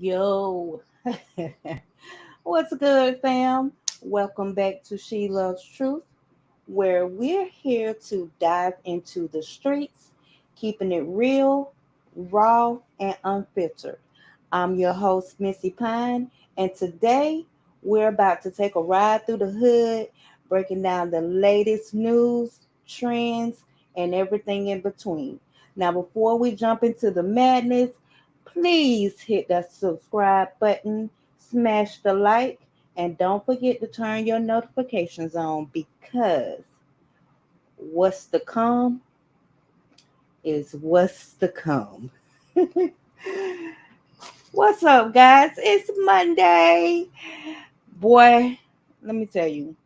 Yo, what's good, fam? Welcome back to She Loves Truth, where we're here to dive into the streets, keeping it real, raw, and unfiltered. I'm your host, Missy Pine, and today we're about to take a ride through the hood, breaking down the latest news, trends, and everything in between. Now, before we jump into the madness, please hit that subscribe button, smash the like, and don't forget to turn your notifications on because what's to come is what's to come. What's up, guys? It's Monday. Boy, let me tell you,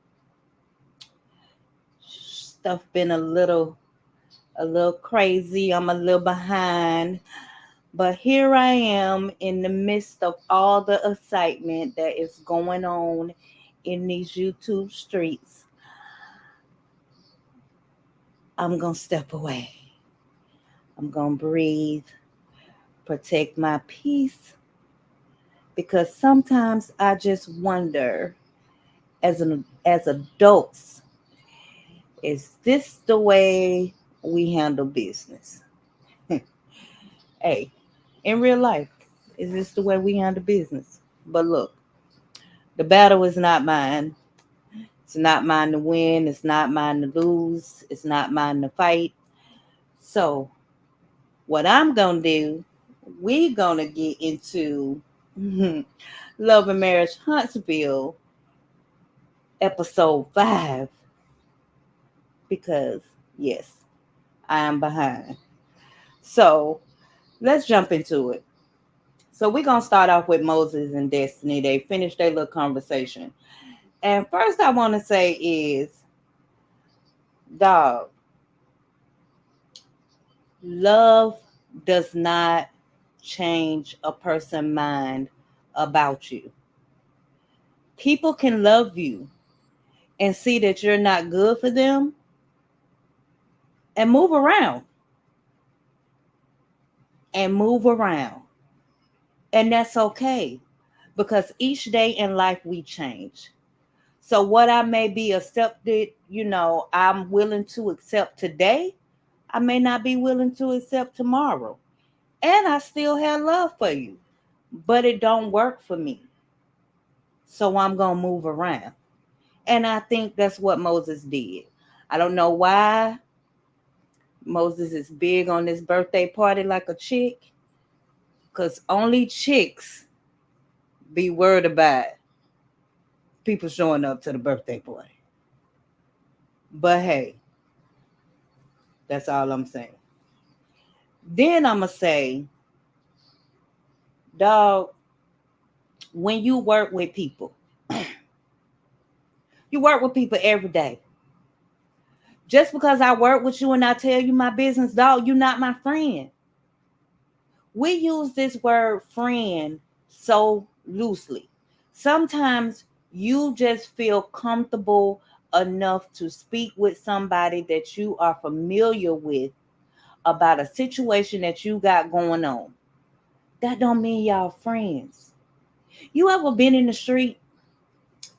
stuff been a little crazy. I'm a little behind. But here I am in the midst of all the excitement that is going on in these YouTube streets. I'm going to step away. I'm going to breathe, protect my peace, because sometimes I just wonder as adults, is this the way we handle business? Hey, in real life, is this the way we handle business? But look, the battle is not mine. It's not mine to win. It's not mine to lose. It's not mine to fight. So, what I'm going to do, we're going to get into Love and Marriage Huntsville, episode 5, because, yes, I am behind. So, let's jump into it. So, we're going to start off with Moses and Destiny. They finished their little conversation. And first, I want to say is, dog, love does not change a person's mind about you. People can love you and see that you're not good for them and move around. And that's okay because each day in life we change. So what I may be accepted, I'm willing to accept today, I may not be willing to accept tomorrow. And I still have love for you, but it don't work for me. So I'm going to move around. And I think that's what Moses did. I don't know why Moses is big on this birthday party like a chick, because only chicks be worried about people showing up to the birthday party. But hey, that's all I'm saying. Then I'm going to say, dog, when you work with people, you work with people every day. Just because I work with you and I tell you my business, dog, you're not my friend. We use this word friend so loosely. Sometimes you just feel comfortable enough to speak with somebody that you are familiar with about a situation that you got going on. That don't mean y'all friends. You ever been in the street?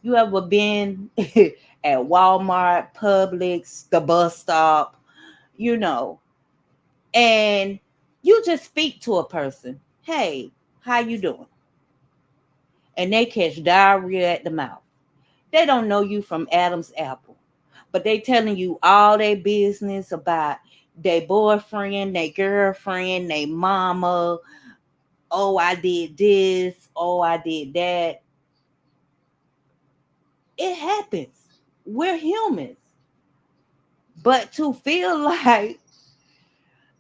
You ever been at Walmart, Publix, the bus stop, you know, and you just speak to a person, hey, how you doing? And they catch diarrhea at the mouth. They don't know you from Adam's apple, but they telling you all their business about their boyfriend, their girlfriend, their mama. Oh, I did this. Oh, I did that. It happens. We're humans. But to feel like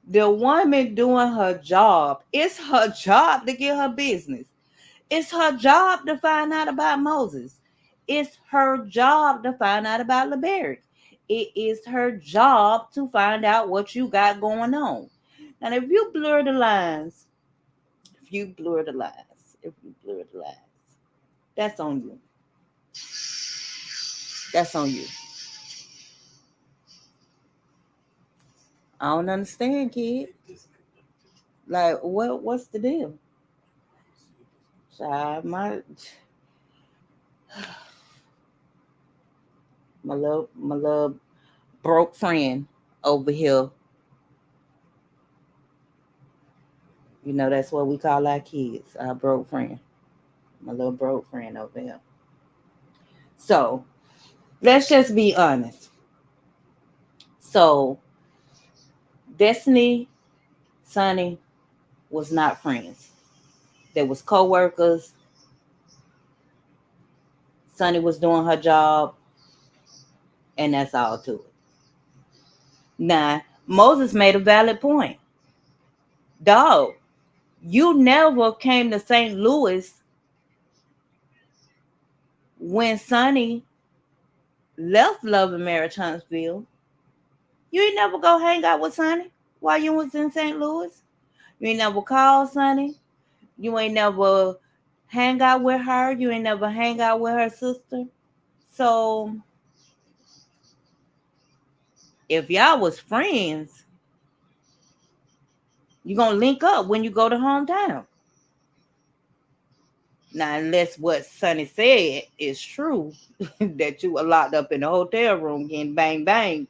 the woman doing her job, it's her job to get her business. It's her job to find out about Moses. It's her job to find out about LeBerick. It is her job to find out what you got going on. And if you blur the lines, if you blur the lines, if you blur the lines, that's on you. That's on you. I don't understand, kid. Like, what's the deal? Child, my little broke friend over here. That's what we call our kids, our broke friend. My little broke friend over here. So let's just be honest. So Destiny, Sonny was not friends. There was co-workers. Sonny was doing her job, and that's all to it. Now, Moses made a valid point. Dog, you never came to St. Louis when Sonny left Love and Marriage Huntsville. You ain't never go hang out with Sonny while you was in St. Louis. You ain't never called Sonny. You ain't never hang out with her. You ain't never hang out with her sister. So if y'all was friends, you gonna link up when you go to hometown. Now, unless what Sonny said is true, that you were locked up in the hotel room getting bang bang,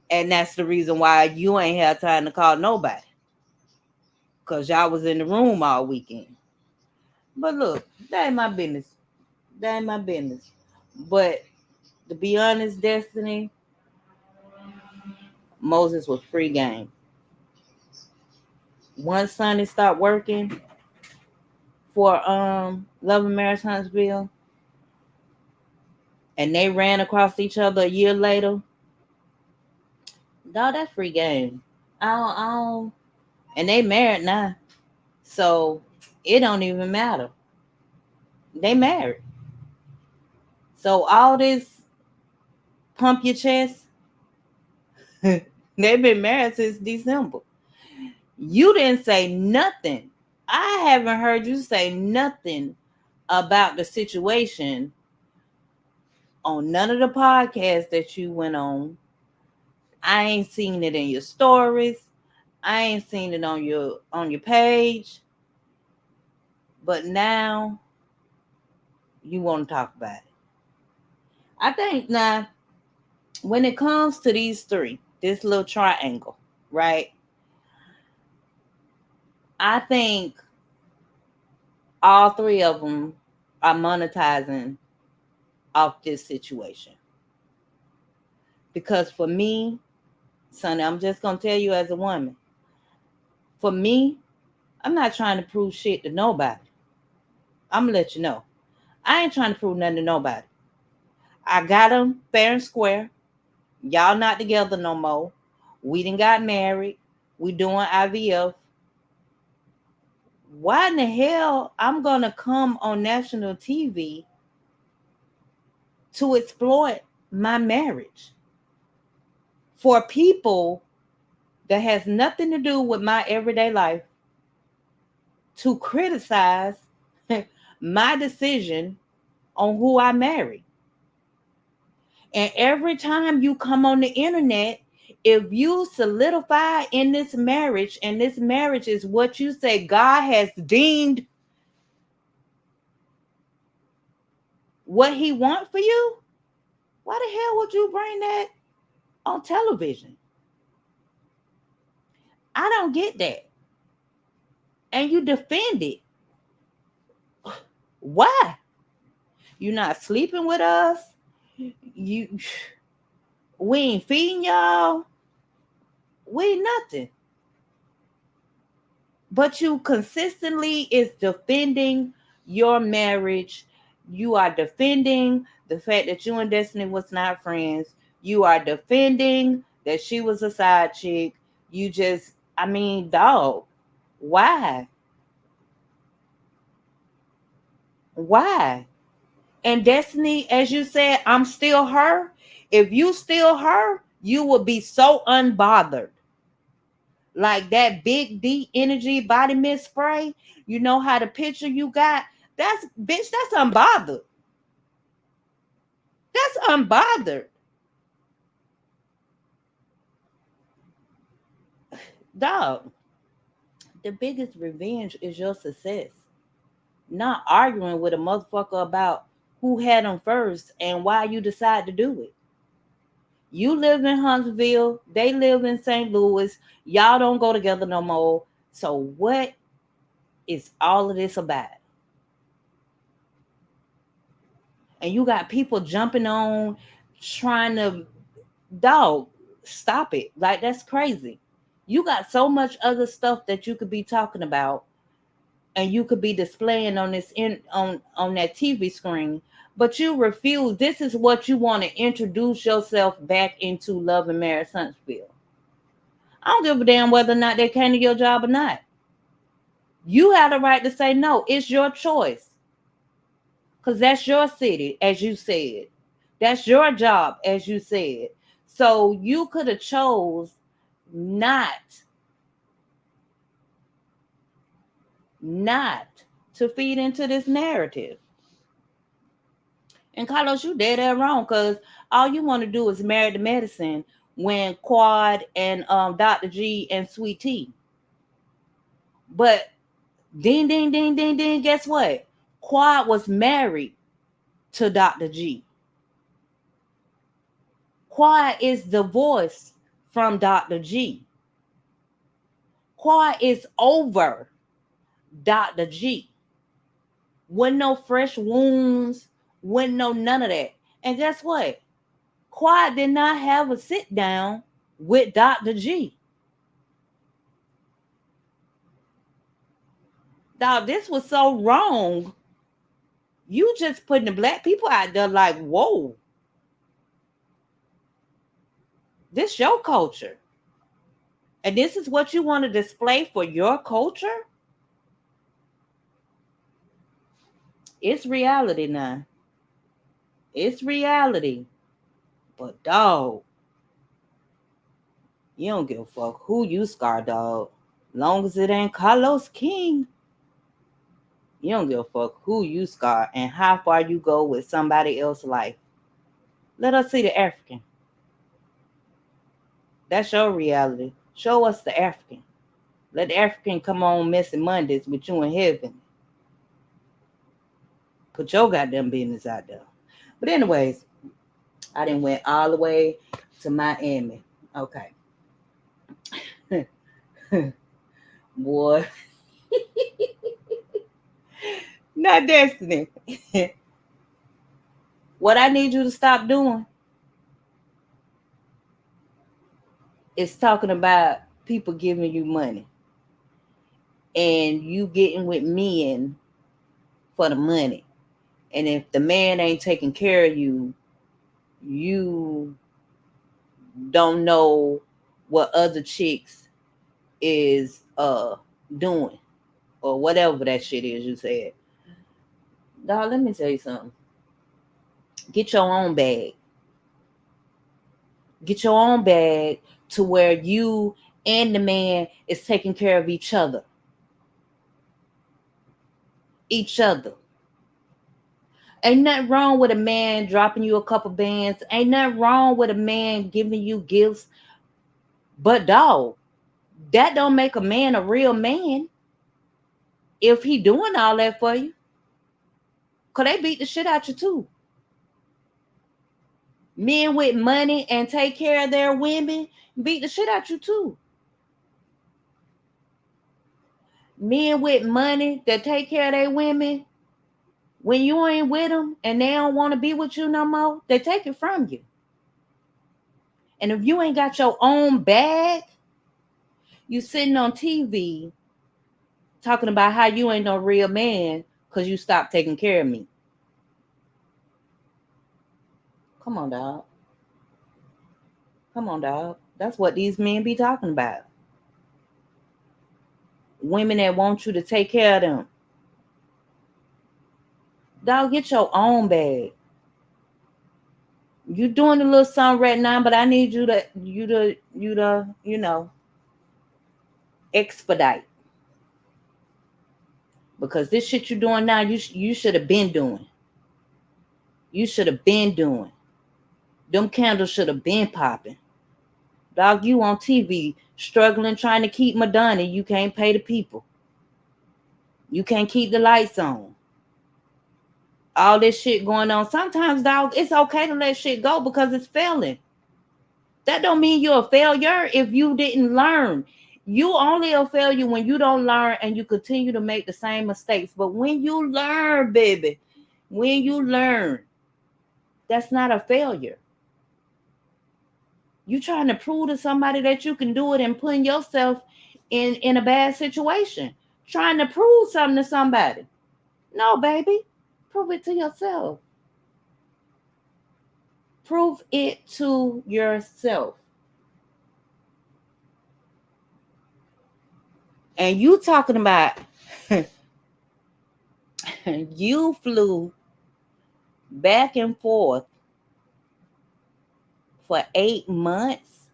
and that's the reason why you ain't had time to call nobody, cause y'all was in the room all weekend. But look, that ain't my business. That ain't my business. But to be honest, Destiny, Moses was free game. Once Sonny stopped working for Love and Marriage Huntsville, and they ran across each other a year later, dog, that's free game. I don't, and they married now, so it don't even matter. They married, so all this pump your chest. They've been married since December. You didn't say nothing. I haven't heard you say nothing about the situation on none of the podcasts that you went on. I ain't seen it in your stories. I ain't seen it on your page. But now you want to talk about it. I think now when it comes to these three, this little triangle, right? I think all three of them are monetizing off this situation. Because for me, Sonny, I'm just gonna tell you as a woman. For me, I'm not trying to prove shit to nobody. I'm gonna let you know. I ain't trying to prove nothing to nobody. I got them fair and square. Y'all not together no more. We done got married. We doing IVF. Why in the hell I'm gonna come on national TV to exploit my marriage for people that has nothing to do with my everyday life, to criticize my decision on who I marry? And every time you come on the internet, if you solidify in this marriage, and this marriage is what you say God has deemed what he wants for you, why the hell would you bring that on television? I don't get that. And you defend it. Why? You're not sleeping with us. You we ain't feeding y'all. We ain't nothing. But you consistently is defending your marriage. You are defending the fact that you and Destiny was not friends. You are defending that she was a side chick. You just, I mean, dog, why? Why? And Destiny, as you said, I'm still her. If you still her, you will be so unbothered. Like that big D energy body mist spray. You know how the picture you got? That's bitch, that's unbothered. That's unbothered. Dog, the biggest revenge is your success. not arguing with a motherfucker about who had them first and why you decide to do it. You live in Huntsville, they live in St. Louis, y'all don't go together no more. So what is all of this about? And you got people jumping on trying to, dog, stop it. Like, that's crazy. You got so much other stuff that you could be talking about and you could be displaying on this on that TV screen, but you refuse. This is what you want to introduce yourself back into Love and Marriage Huntsville. I don't give a damn whether or not they came to your job or not. You have the right to say no. It's your choice. Because that's your city, as you said. That's your job, as you said. So you could have chose not to feed into this narrative. And Carlos, you dead that wrong, because all you want to do is marry the medicine when Quad and Dr. G and Sweet Tea. But ding, ding, ding, ding, ding, guess what? Quad was married to Dr. G. Quad is divorced from Dr. G. Quad is over Dr. G. Wasn't no fresh wounds, wasn't no none of that. And guess what? Quad did not have a sit down with Dr. G. Dog, this was so wrong. You just putting the black people out there like, whoa. This your culture. And this is what you want to display for your culture? It's reality now. It's reality. But dog, you don't give a fuck who you scar, dog. Long as it ain't Carlos King. You don't give a fuck who you scar and how far you go with somebody else's life. Let us see the African. That's your reality. Show us the African. Let the African come on messy Mondays with you in heaven. Put your goddamn business out there. But anyways, I done went all the way to Miami. Okay. Boy. Not Destiny. What I need you to stop doing is talking about people giving you money and you getting with men for the money. And if the man ain't taking care of you, you don't know what other chicks is doing or whatever that shit is you said. Dog, let me tell you something. Get your own bag. Get your own bag to where you and the man is taking care of each other. Each other. Ain't nothing wrong with a man dropping you a couple bands. Ain't nothing wrong with a man giving you gifts. But dog, that don't make a man a real man if he doing all that for you. Cause they beat the shit out you too. Men with money and take care of their women beat the shit out you too. Men with money that take care of their women, when you ain't with them and they don't want to be with you no more, they take it from you. And if you ain't got your own bag, you sitting on TV talking about how you ain't no real man because you stopped taking care of me. Come on, dog. Come on, dog. That's what these men be talking about. Women that want you to take care of them. Dog, get your own bag. You doing a little something right now, but I need you to expedite. Because this shit you doing now, you should have been doing. You should have been doing. Them candles should have been popping. Dog, you on TV struggling trying to keep Madonna. You can't pay the people. You can't keep the lights on. All this shit going on. Sometimes, dog, it's okay to let shit go because it's failing. That don't mean you're a failure if you didn't learn. You only a failure when you don't learn and you continue to make the same mistakes. But when you learn, baby, when you learn, that's not a failure. You trying to prove to somebody that you can do it and putting yourself in a bad situation. Trying to prove something to somebody. No, baby. Prove it to yourself. Prove it to yourself. And you talking about you flew back and forth for 8 months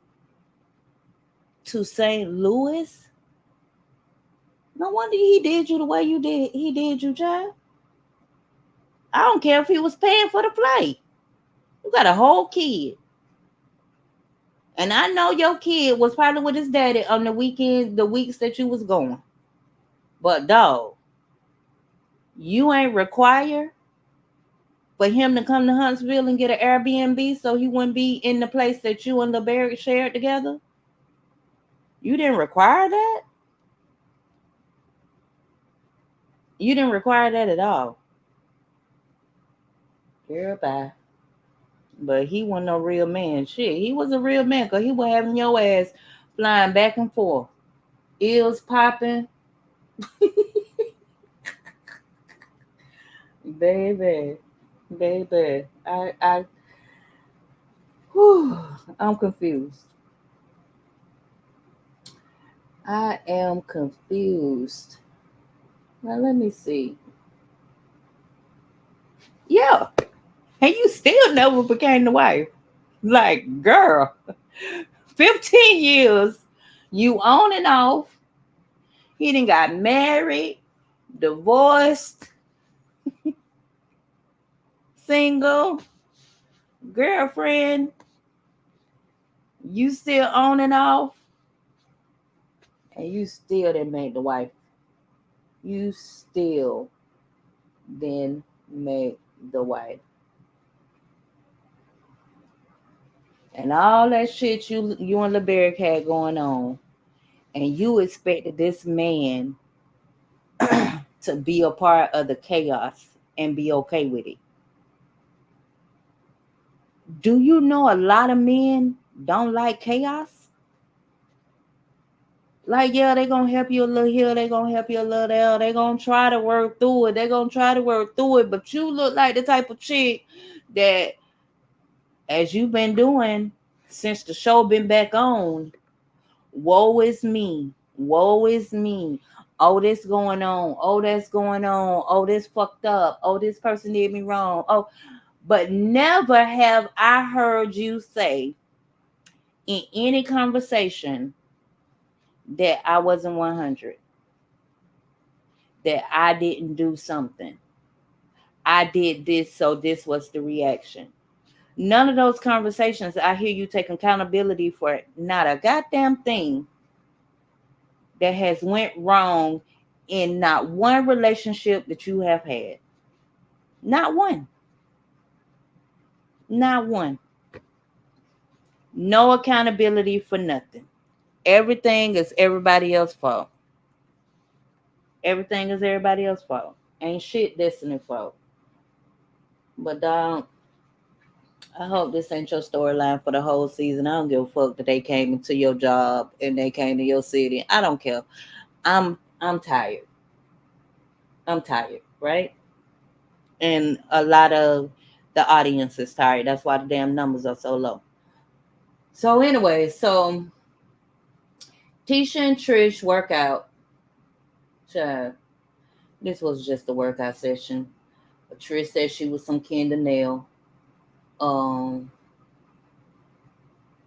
to St. Louis. No wonder he did you the way you did. He did you, child. I don't care if he was paying for the flight. You got a whole kid. And I know your kid was probably with his daddy on the weekend, the weeks that you was going. But dog, you ain't required for him to come to Huntsville and get an Airbnb so he wouldn't be in the place that you and LeBerry shared together. You didn't require that? You didn't require that at all. Girl, bye. But he wasn't no real man. Shit, he was a real man because he was having your ass flying back and forth. Eels popping. Baby. Baby. Whew, I'm confused. I am confused. Now let me see. Yeah. And you still never became the wife. Like, girl, 15 years, you on and off. He done got married, divorced, single, girlfriend. You still on and off. And you still didn't make the wife. You still didn't make the wife. And all that shit you and LeBerick had going on. And you expected this man to be a part of the chaos and be okay with it. Do you know a lot of men don't like chaos? Like, yeah, they're going to help you a little here. They're going to help you a little there. They're going to try to work through it. They're going to try to work through it. But you look like the type of chick that, as you've been doing since the show been back on, woe is me. Woe is me. Oh, this going on. Oh, that's going on. Oh, this fucked up. Oh, this person did me wrong. Oh, but never have I heard you say in any conversation that I wasn't 100, that I didn't do something. I did this, so this was the reaction. None of those conversations I hear you take accountability for not a goddamn thing that has went wrong in not one relationship that you have had. Not one. Not one. No accountability for nothing. Everything is everybody else's fault. Everything is everybody else's fault. Ain't shit Destiny fault. But dog, I hope this ain't your storyline for the whole season. I don't give a fuck that they came into your job and they came to your city. I don't care. I'm tired. I'm tired, right? And a lot of the audience is tired. That's why the damn numbers are so low. So anyway, so Tisha and Trish workout. Child, this was just a workout session. Trish said she was some kind of nail. Um,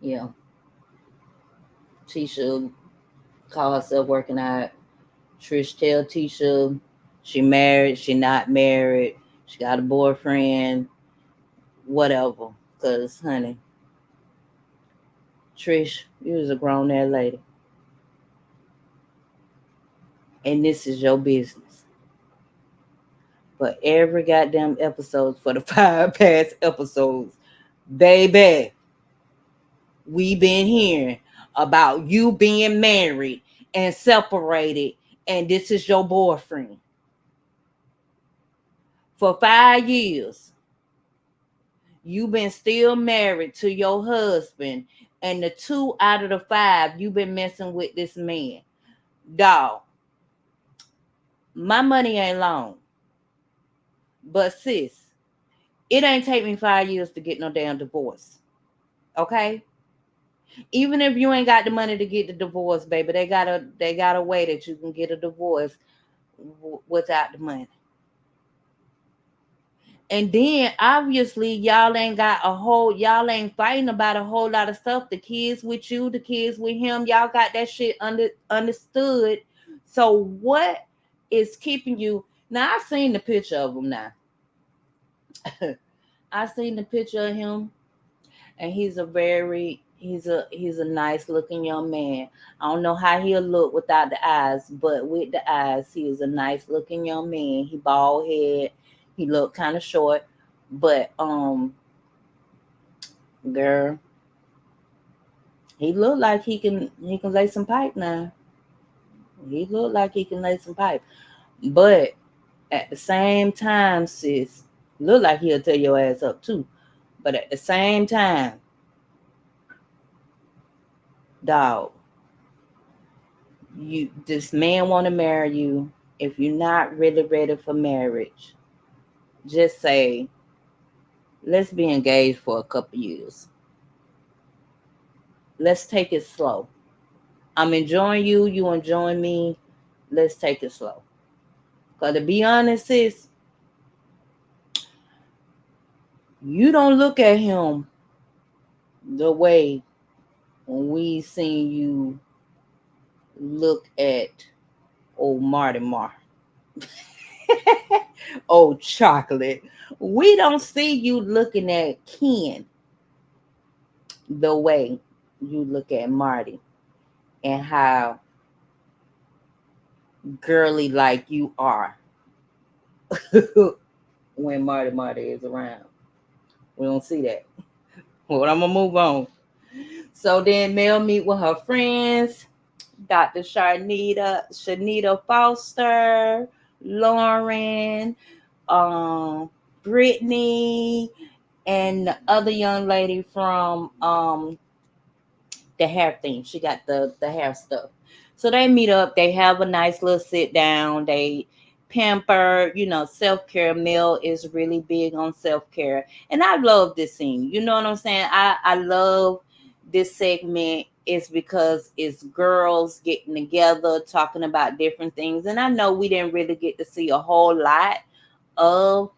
yeah. Tisha call herself working out. Trish tell Tisha she married, she not married, she got a boyfriend, whatever. Cause honey, Trish, you was a grown ass lady. And this is your business. But every goddamn episode for the 5 past episodes, baby, we been hearing about you being married and separated, and this is your boyfriend. For 5 years, you've been still married to your husband, and the 2 out of the 5, you've been messing with this man. Dog, my money ain't long. But sis, it ain't take me 5 years to get no damn divorce. Okay? Even if you ain't got the money to get the divorce, baby, they got a way that you can get a divorce without the money. And then obviously y'all ain't fighting about a whole lot of stuff. The kids with you, the kids with him, y'all got that shit understood. So what is keeping you? Now I seen the picture of him now. I seen the picture of him, and he's a nice looking young man. I don't know how he'll look without the eyes, but with the eyes, he is a nice looking young man. He bald head, he looked kind of short, but girl, he look like he can lay some pipe now. He look like he can lay some pipe, but at the same time, sis, look like he'll tear your ass up too. But at the same time, dog, this man want to marry you. If you're not really ready for marriage, just say, let's be engaged for a couple years. Let's take it slow. I'm enjoying you, you enjoying me. Let's take it slow. Because to be honest, sis, you don't look at him the way when we seen you look at old Marty Mar. Old chocolate. We don't see you looking at Ken the way you look at Marty, and how girly like you are when Marty is around. We don't see that. Well, I'm gonna move on. So then Mel meet with her friends, Dr. Shanita Foster, Lauren, um, Brittany, and the other young lady from the hair thing. She got the hair stuff. So they meet up. They have a nice little sit down. They pamper. Self care. Mel is really big on self care, and I love this scene. You know what I'm saying? I love this segment. Is because it's girls getting together talking about different things, and I know we didn't really get to see a whole lot of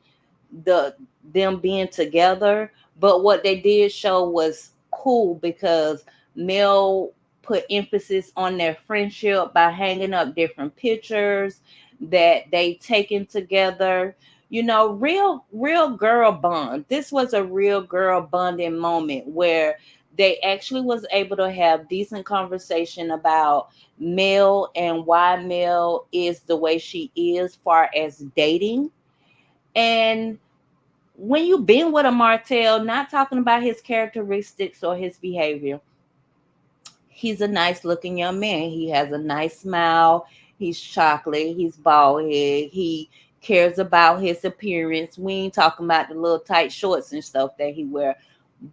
the them being together, but what they did show was cool because Mel put emphasis on their friendship by hanging up different pictures that they taken together. Real girl bond. This was a real girl bonding moment where they actually was able to have decent conversation about Mel and why Mel is the way she is far as dating. And when you've been with a Martell, not talking about his characteristics or his behavior, he's a nice looking young man. He has a nice smile. He's chocolate. He's bald head. He cares about his appearance. We ain't talking about the little tight shorts and stuff that he wear.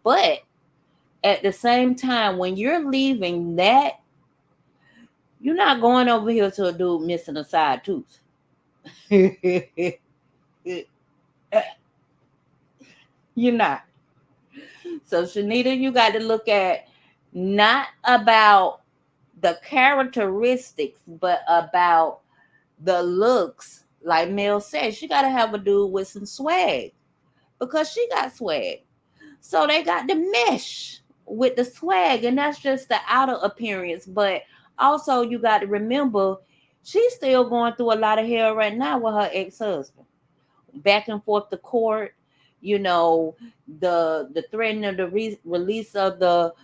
But at the same time, when you're leaving that, you're not going over here to a dude missing a side tooth. You're not. So Shanita, you got to look at not about the characteristics, but about the looks. Like Mel said, she got to have a dude with some swag because she got swag. So they got the mesh with the swag, and that's just the outer appearance. But also, you got to remember, she's still going through a lot of hell right now with her ex-husband, back and forth to court. You know, the threatening of the release of the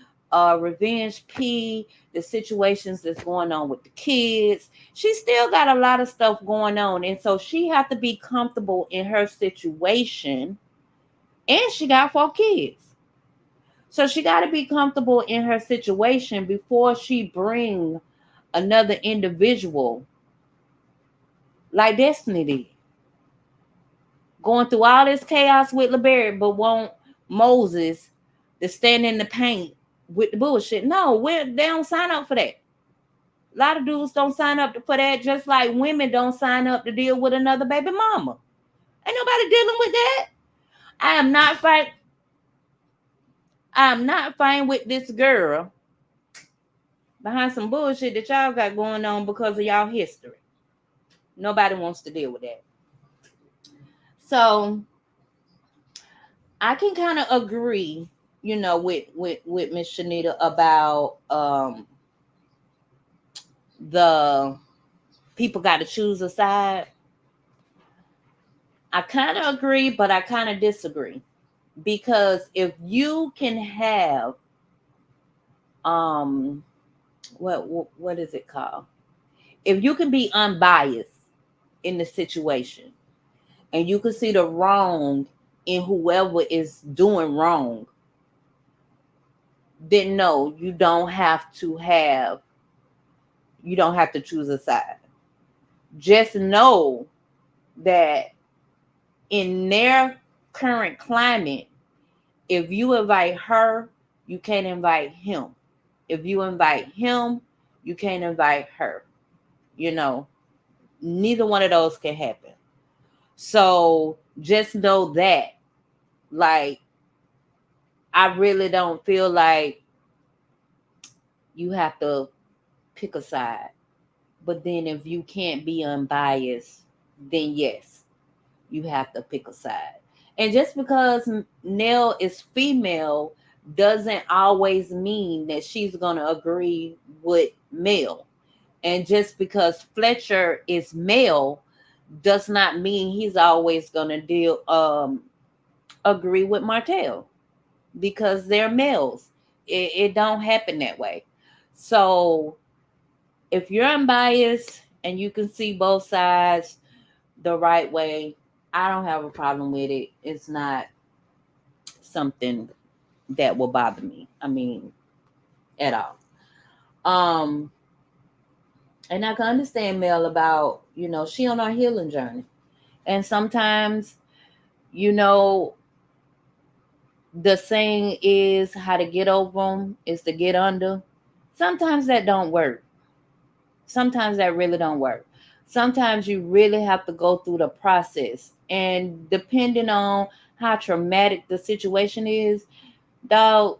Revenge P, the situations that's going on with the kids. She still got a lot of stuff going on. And so she have to be comfortable in her situation. And she got 4 kids. So she got to be comfortable in her situation before she bring another individual like Destiny did. Going through all this chaos with LeBerry, but want Moses to stand in the paint with the bullshit. No, they don't sign up for that. A lot of dudes don't sign up for that, just like women don't sign up to deal with another baby mama. Ain't nobody dealing with that. I am not fight. I'm not fine with this girl behind some bullshit that y'all got going on because of y'all history. Nobody wants to deal with that. So I can kind of agree, with Miss Shanita about the people got to choose a side. I kind of agree, but I kind of disagree, because if you can have what is it called? If you can be unbiased in the situation, and you can see the wrong in whoever is doing wrong, then no, you don't have to choose a side. Just know that in their current climate, if you invite her, you can't invite him. If you invite him, you can't invite her. Neither one of those can happen. So just know that, like, I really don't feel like you have to pick a side. But then if you can't be unbiased, then yes, you have to pick a side. And just because Nell is female doesn't always mean that she's going to agree with Mel. And just because Fletcher is male does not mean he's always going to agree with Martell, because they're males. It don't happen that way. So if you're unbiased and you can see both sides the right way, I don't have a problem with it. It's not something that will bother me. I mean, at all. And I can understand Mel about, she on her healing journey. And sometimes, the saying is how to get over them is to get under. Sometimes that don't work. Sometimes that really don't work. Sometimes you really have to go through the process. And depending on how traumatic the situation is, dog,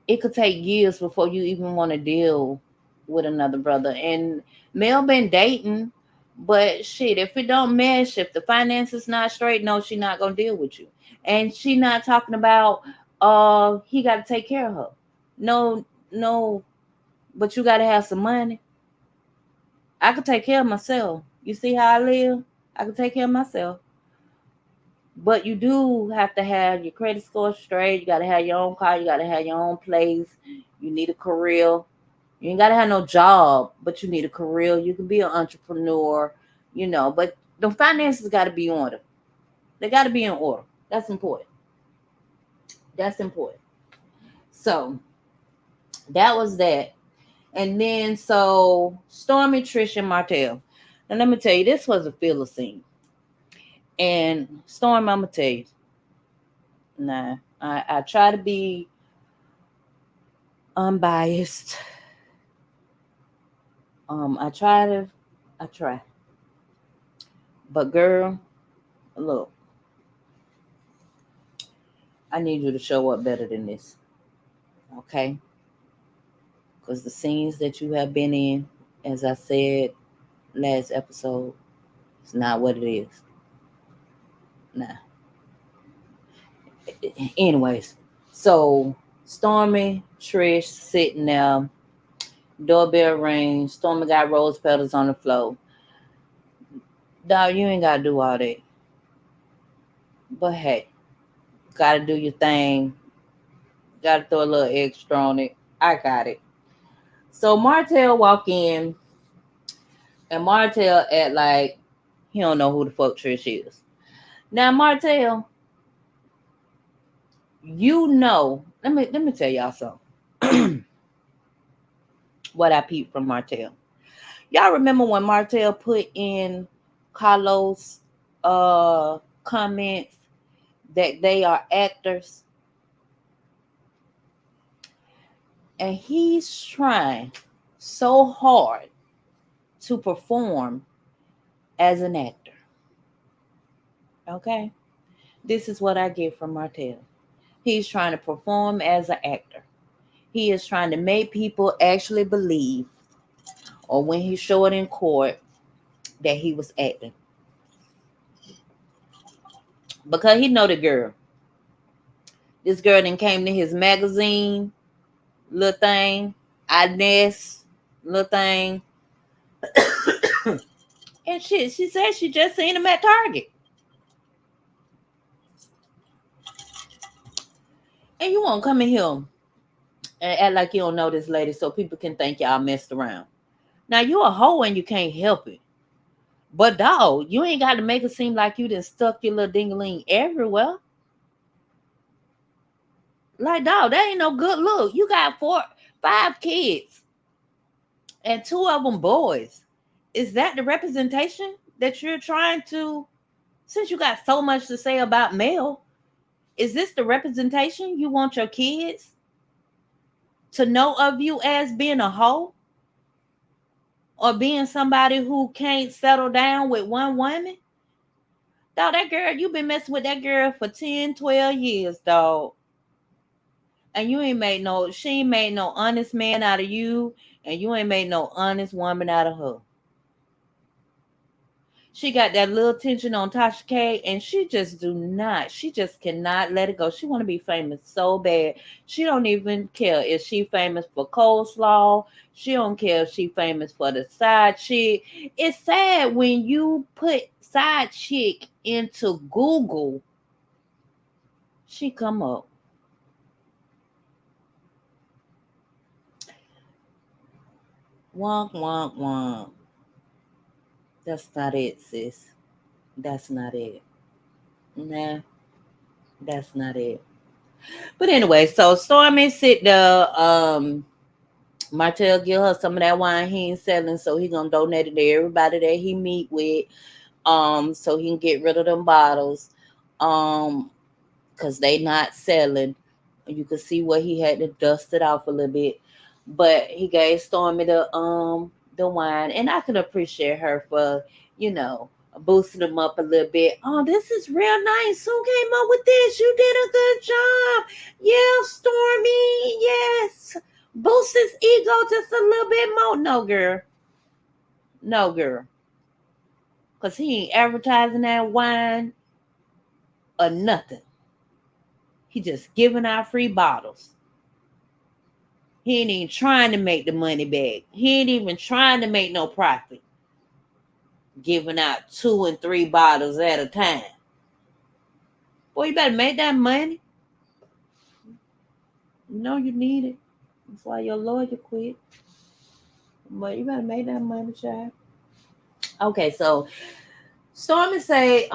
it could take years before you even want to deal with another brother. And Mel been dating, but shit, if it don't mesh, if the finances not straight, no, she not gonna deal with you. And she not talking about he got to take care of her. No, no, but you got to have some money. I could take care of myself. You see how I live? I can take care of myself. But you do have to have your credit score straight. You got to have your own car. You got to have your own place. You need a career. You ain't got to have no job, but you need a career. You can be an entrepreneur, but the finances got to be in order. They got to be in order. That's important. That's important. So that was that. And then so Stormy, Trish, and Martell. And let me tell you, this was a filler scene. And Storm, I'm gonna tell you, nah, I try to be unbiased. I try. But girl, look, I need you to show up better than this. Okay? Because the scenes that you have been in, as I said last episode, it's not what it is. Nah. Anyways, so Stormy, Trish sitting there, doorbell rings, Stormy got rose petals on the floor. Dog, you ain't gotta do all that. But hey, gotta do your thing. Gotta throw a little extra on it. I got it. So Martell walk in, and Martell act like he don't know who the fuck Trish is. Now Martell, let me tell y'all something. What I peeped from Martell. Y'all remember when Martell put in Carlos comments that they are actors, and he's trying so hard to perform as an actor. Okay? This is what I get from Martell. He's trying to perform as an actor. He is trying to make people actually believe, or when he showed in court, that he was acting. Because he know the girl. This girl then came to his magazine, little thing, Inez, little thing. And shit, she said she just seen him at Target. And you won't come in here and act like you don't know this lady so people can think y'all messed around. Now you a hoe and you can't help it. But dog, you ain't got to make it seem like you done stuck your little dingaling everywhere. Like dog, that ain't no good look. You got 5 kids and 2 of them boys. Is that the representation that you're trying to? Since you got so much to say about male, is this the representation you want your kids to know of you as being a hoe? Or being somebody who can't settle down with one woman? Dog, that girl, you been messing with that girl for 10, 12 years, dog. And she ain't made no honest man out of you, and you ain't made no honest woman out of her. She got that little tension on Tasha K, and she just cannot let it go. She want to be famous so bad. She don't even care if she famous for coleslaw. She don't care if she famous for the side chick. It's sad when you put side chick into Google, she come up. Wonk, wonk, wonk. That's not it, sis. That's not it. Nah, that's not it. But anyway, so Stormy sit there. Martell give her some of that wine he ain't selling, so he gonna donate it to everybody that he meet with. So he can get rid of them bottles. Because they not selling. You could see where he had to dust it off a little bit. But he gave Stormy the wine, and I can appreciate her for, you know, boosting them up a little bit. Oh, this is real nice. Who came up with this? You did a good job. Yeah, Stormy. Yes. Boost his ego just a little bit more. No, girl. No, girl. Because he ain't advertising that wine or nothing. He just giving out free bottles. He ain't even trying to make the money back. He ain't even trying to make no profit. Giving out 2 and 3 bottles at a time. Boy, you better make that money. You know you need it. That's why your lawyer quit. But you better make that money, child. Okay, so Stormy say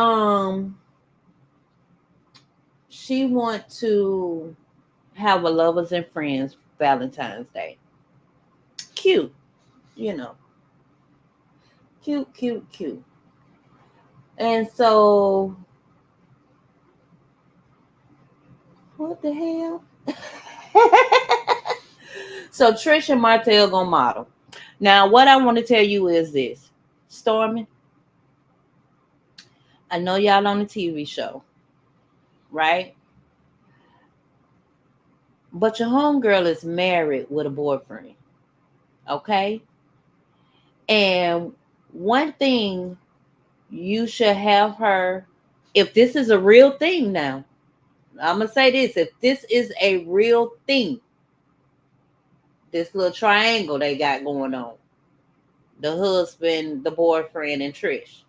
she want to have a lovers and friends Valentine's Day. Cute, you know. Cute, cute, cute. And so what the hell? So Trish and Martell gonna model. Now, what I want to tell you is this, Stormy. I know y'all on the TV show, right? But your homegirl is married with a boyfriend, okay? And one thing you should have her, if this is a real thing now, I'm gonna say this: if this is a real thing, this little triangle they got going on, the husband, the boyfriend, and Trish.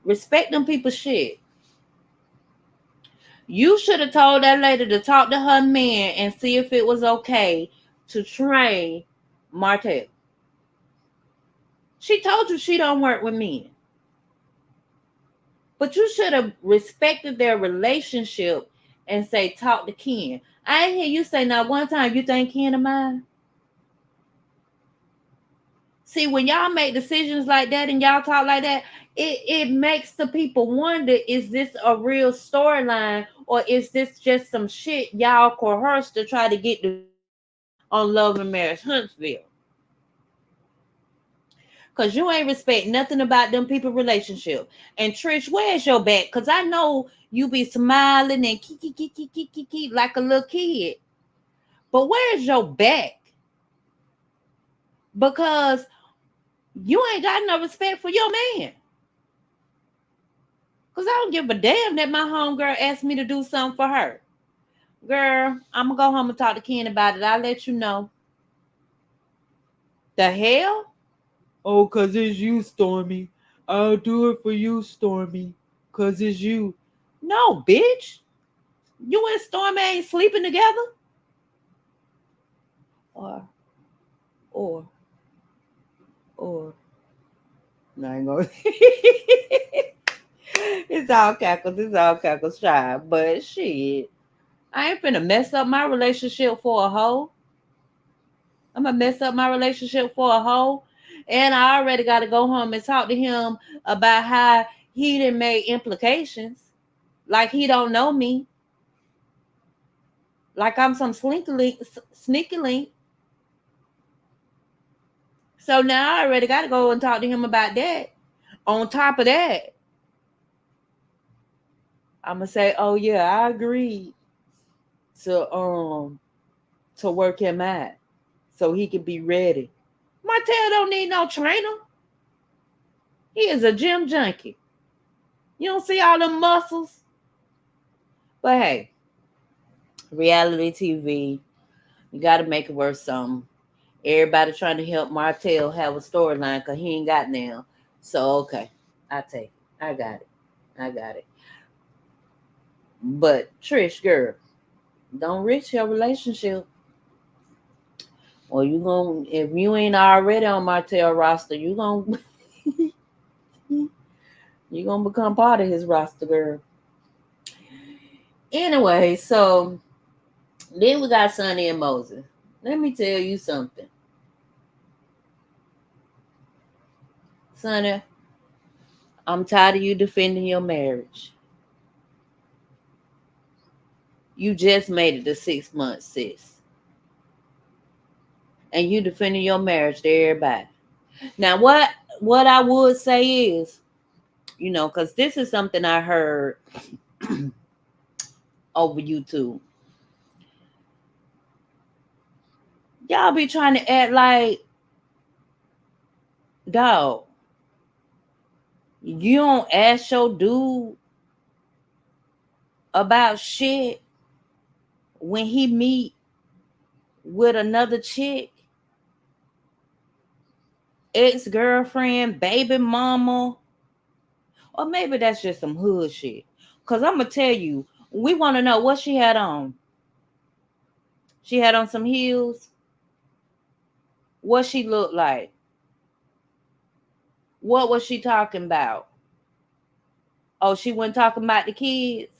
Respect them people's shit. You should have told that lady to talk to her man and see if it was okay to train Martell. She told you she don't work with men. But you should have respected their relationship and say, talk to Ken. I ain't hear you say not one time you think Ken of mine. See, when y'all make decisions like that and y'all talk like that, it makes the people wonder, is this a real storyline or is this just some shit y'all coerced to try to get the views on Love and Marriage Huntsville? Because you ain't respect nothing about them people relationship. And Trish, where's your back? Because I know you be smiling and kiki like a little kid. But where's your back? Because you ain't got no respect for your man. Because I don't give a damn that my homegirl asked me to do something for her. Girl, I'm going to go home and talk to Ken about it. I'll let you know. The hell? Oh, because it's you, Stormy. I'll do it for you, Stormy. Because it's you. No, bitch. You and Stormy ain't sleeping together? Or, or, or. No, I ain't going to. It's all cackles. It's all cackles, shy. But shit. I ain't finna mess up my relationship for a hoe. I'm gonna mess up my relationship for a hoe. And I already got to go home and talk to him about how he didn't make implications. Like he don't know me. Like I'm some sneaky link. So now I already got to go and talk to him about that. On top of that, I'm gonna say, oh yeah, I agreed to work him out so he could be ready. Martell don't need no trainer. He is a gym junkie. You don't see all them muscles. But hey, reality TV, you got to make it worth something. Everybody trying to help Martell have a storyline because he ain't got now. So, okay, I take it. I got it. I got it. But, Trish, girl, don't risk your relationship. Or you going to, if you ain't already on Martell roster, you going to you gonna become part of his roster, girl. Anyway, so then we got Sonny and Moses. Let me tell you something. Sonny, I'm tired of you defending your marriage. You just made it to 6 months, sis. And you defending your marriage to everybody. Now, what I would say is, because this is something I heard over YouTube. Y'all be trying to act like, dog, you don't ask your dude about shit when he meet with another chick, ex-girlfriend, baby mama, or maybe that's just some hood shit. Because I'm going to tell you, we want to know what she had on. She had on some heels. What she looked like. What was she talking about? Oh, she wasn't talking about the kids?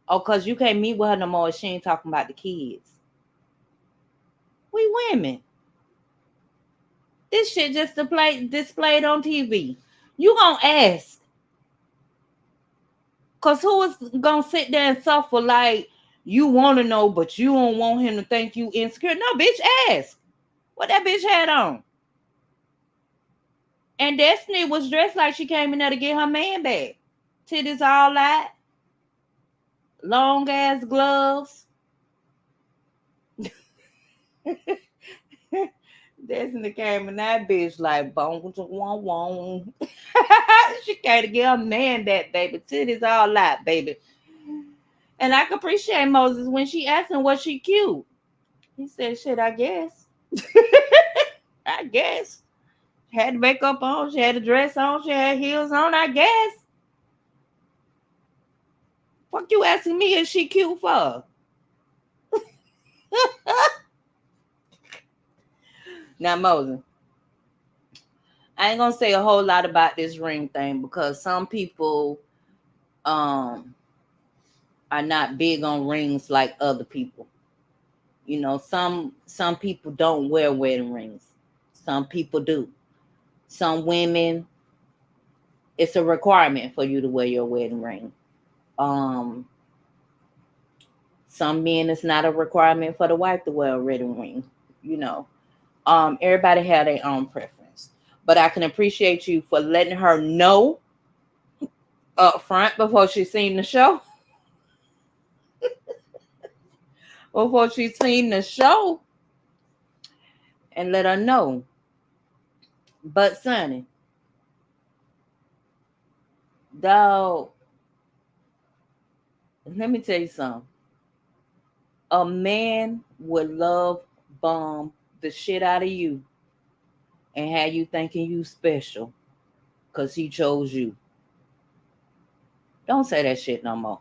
Oh, because you can't meet with her no more. She ain't talking about the kids. We women. This shit just displayed on TV. You gonna ask. Because who is gonna sit there and suffer like you want to know, but you don't want him to think you insecure? No, bitch, ask. What that bitch had on? And Destiny was dressed like she came in there to get her man back. Titties all out. Long ass gloves. Destiny came in that bitch like bone wong. She came to get her man back, baby. Titties all out, baby. And I could appreciate Moses when she asked him was she cute. He said, shit, I guess. I guess. She had makeup on, she had a dress on, she had heels on, I guess. Fuck you asking me is she cute for? Now, Moses, I ain't gonna say a whole lot about this ring thing because some people um are not big on rings like other people. You know, some people don't wear wedding rings. Some people do. Some women, it's a requirement for you to wear your wedding ring. Um, some men, it's not a requirement for the wife to wear a wedding ring. You know, everybody had their own preference. But I can appreciate you for letting her know up front before she seen the show. Before she seen the show, and let her know. But Sonny, dog, let me tell you something. A man would love bomb the shit out of you and have you thinking you special because he chose you. Don't say that shit no more.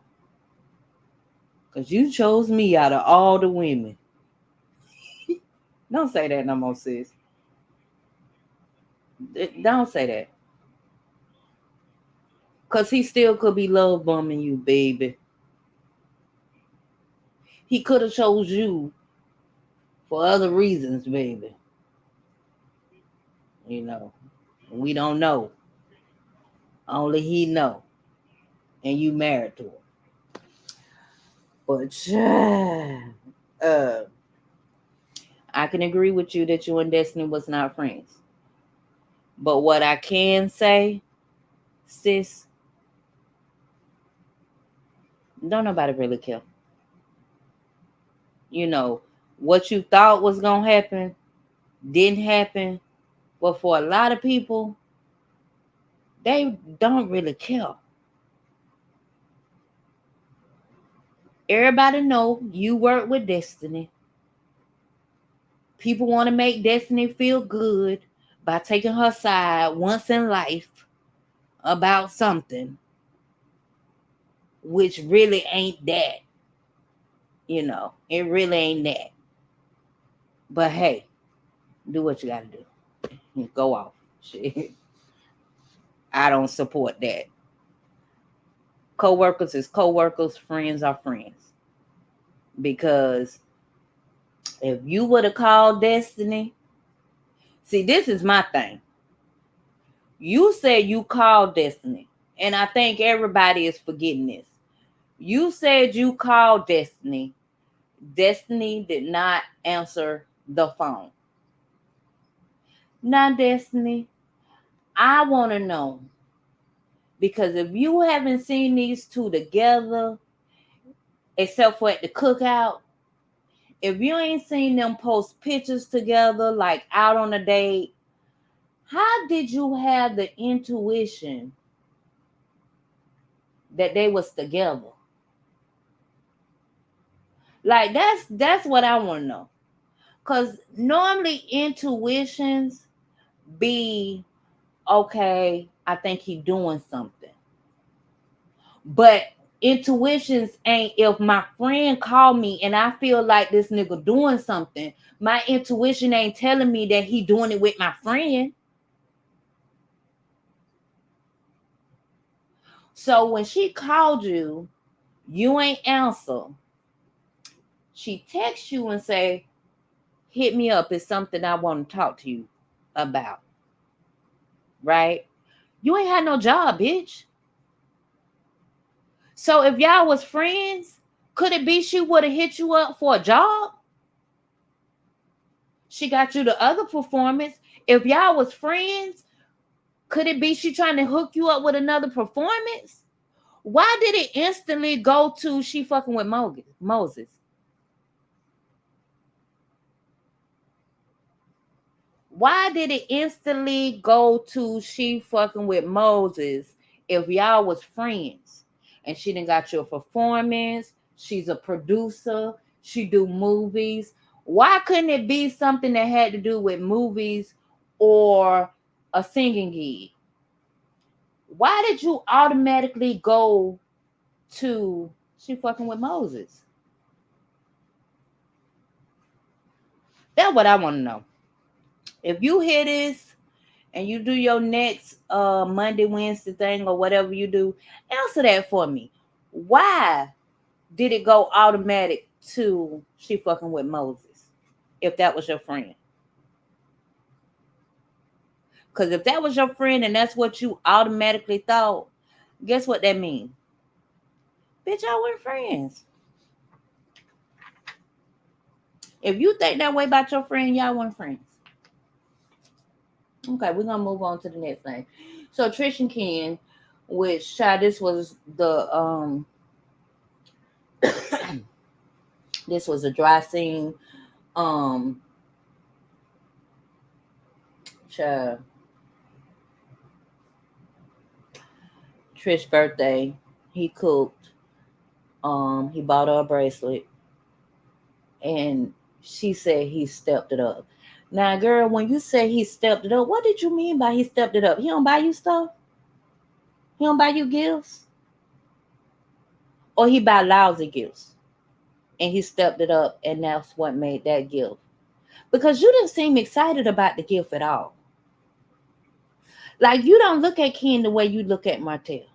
Because you chose me out of all the women. Don't say that no more, sis. Don't say that. Because he still could be love bombing you, baby. He could have chose you for other reasons, baby. You know, we don't know. Only he know. And you married to him. But I can agree with you that you and Destiny was not friends. But what I can say, sis, don't nobody really care. You know, what you thought was gonna happen didn't happen. But for a lot of people, they don't really care. Everybody know you work with Destiny. People want to make Destiny feel good by taking her side once in life about something, which really ain't that. You know, it really ain't that. But hey, do what you gotta do. Go off. Shit. I don't support that. Co-workers is co-workers, friends are friends. Because if you would have called Destiny, see, this is my thing. You said you called Destiny, and I think everybody is forgetting this. You said you called Destiny. Destiny did not answer the phone. Now, Destiny, I want to know, because if you haven't seen these two together, except for at the cookout, if you ain't seen them post pictures together, like out on a date, how did you have the intuition that they was together? Like that's what I want to know. Cause normally intuitions be okay, I think he doing something. But intuitions ain't, if my friend called me and I feel like this nigga doing something, my intuition ain't telling me that he doing it with my friend. So when she called you, you ain't answer. She texts you and say, hit me up. It's something I want to talk to you about. Right? You ain't had no job, bitch. So if y'all was friends, could it be she would have hit you up for a job? She got you the other performance. If y'all was friends, could it be she trying to hook you up with another performance? Why did it instantly go to she fucking with Moses? Why did it instantly go to she fucking with Moses if y'all was friends? And she done got you a performance. She's a producer. She do movies. Why couldn't it be something that had to do with movies or a singing gig? Why did you automatically go to She fucking with Moses. That's what I want to know. If you hear this and you do your next Monday, Wednesday thing or whatever you do, answer that for me. Why did it go automatic to she fucking with Moses? If that was your friend. Because if that was your friend and that's what you automatically thought, guess what that means? Bitch, y'all weren't friends. If you think that way about your friend, y'all weren't friends. Okay, we're gonna move on to the next thing. So Trish and Ken, which child, this was the this was a dry scene. Um child, Trish's birthday, he cooked. He bought her a bracelet and she said he stepped it up. Now, girl, when you say he stepped it up, what did you mean by he stepped it up? He don't buy you stuff? He don't buy you gifts? Or he buy lousy gifts? And he stepped it up and that's what made that gift. Because you didn't seem excited about the gift at all. Like you don't look at Ken the way you look at Martell.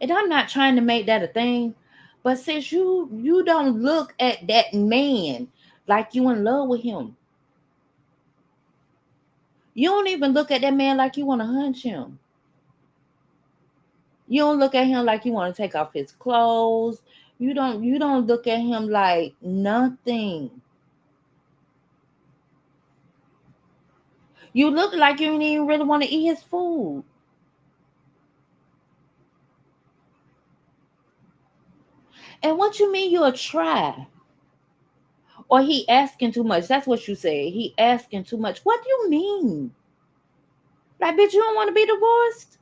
And I'm not trying to make that a thing, but since you don't look at that man like you in love with him. You don't even look at that man like you want to hunch him. You don't look at him like you want to take off his clothes. You don't look at him like nothing. You look like you don't even really want to eat his food. And what you mean you'll try? Or he asking too much. That's what you say. He asking too much. What do you mean? Like, bitch, you don't want to be divorced?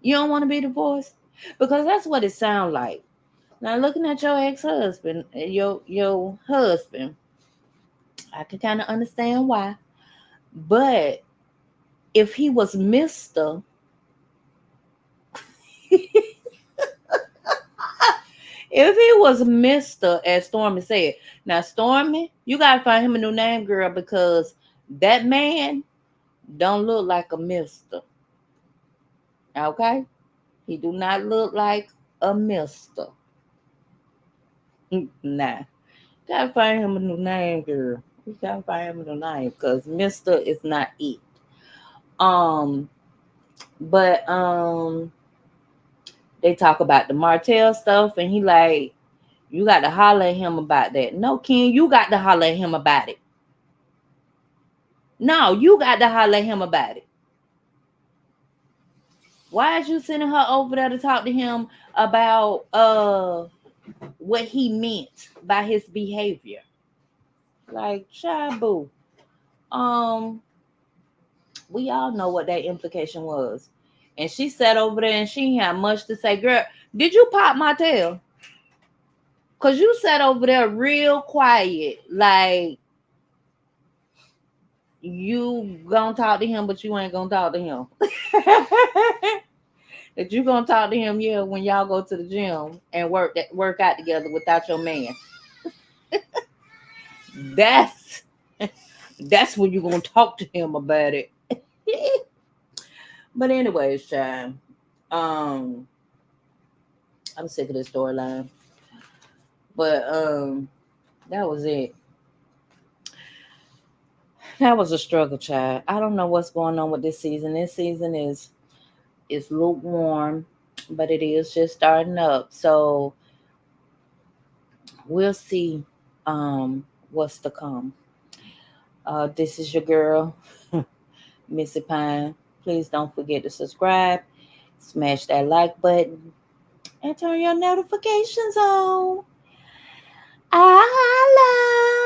You don't want to be divorced? Because that's what it sounds like. Now looking at your ex-husband, your husband, I can kind of understand why. But if he was Mr. If he was Mr., as Stormy said, now Stormy, you gotta find him a new name, girl, because that man don't look like a Mr. Okay? He do not look like a Mr. Nah. Gotta find him a new name, girl. We gotta find him a new name because Mr. is not it. Um, but they talk about the Martell stuff, and he like, you got to holler at him about that. No, Ken, you got to holler at him about it. No, you got to holler at him about it. Why is you sending her over there to talk to him about what he meant by his behavior? Like, Shabu. We all know what that implication was. And she sat over there and she had much to say. Girl, did you pop my tail? Because you sat over there real quiet. Like, you gonna talk to him, but you ain't gonna talk to him. That you gonna talk to him, yeah, when y'all go to the gym and work out together without your man. That's that's when you gonna talk to him about it. But anyways, child, um, I'm sick of this storyline. But that was it. That was a struggle, child. I don't know what's going on with this season. This season is lukewarm, but it is just starting up. So we'll see what's to come. This is your girl, Missy Pine. Please don't forget to subscribe, smash that like button, and turn your notifications on. I love